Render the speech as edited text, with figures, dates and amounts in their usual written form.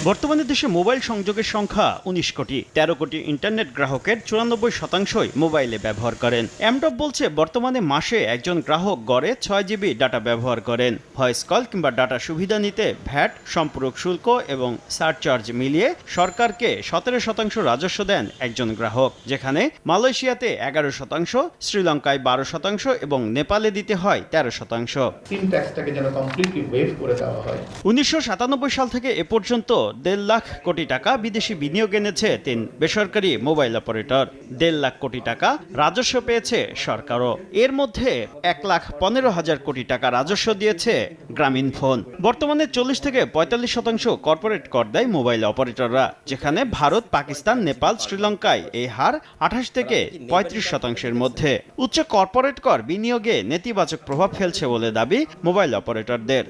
বর্তমানে দেশে মোবাইল সংযোগের সংখ্যা ১৯ কোটি। ১৩ কোটি ইন্টারনেট গ্রাহকের ৯৪% মোবাইলে ব্যবহার করেন। এমডব বলছে বর্তমানে মাসে একজন গ্রাহক গড়ে ৬ জিবি ডাটা ব্যবহার করেন। ভয়েস কল কিংবা ডাটা সুবিধা নিতে ভ্যাট, সম্পূরক শুল্ক এবং সারচার্জ মিলিয়ে সরকারকে ১৭% রাজস্ব দেন একজন গ্রাহক, যেখানে মালয়েশিয়াতে ১১%, শ্রীলঙ্কায় ১২% এবং নেপালে দিতে হয় ১৩%। ১৯৯৭ সাল থেকে এ পর্যন্ত ১.৫ লাখ কোটি টাকা বিদেশি বিনিয়োগ এনেছে ৩ বেসরকারি মোবাইল অপারেটর। ১.৫ লাখ কোটি টাকা রাজস্ব পেয়েছে সরকারও। এর মধ্যে ১,১৫,০০০ কোটি টাকা রাজস্ব দিয়েছে গ্রামীণফোন। বর্তমানে ৪০ থেকে ৪৫% কর্পোরেট কর দেয় মোবাইল অপারেটররা, যেখানে ভারত, পাকিস্তান, নেপাল, শ্রীলঙ্কায় এই হার ২৮ থেকে ৩৫%-এর মধ্যে। উচ্চ কর্পোরেট কর বিনিয়োগে নেতিবাচক প্রভাব ফেলছে বলে দাবি মোবাইল অপারেটরদের।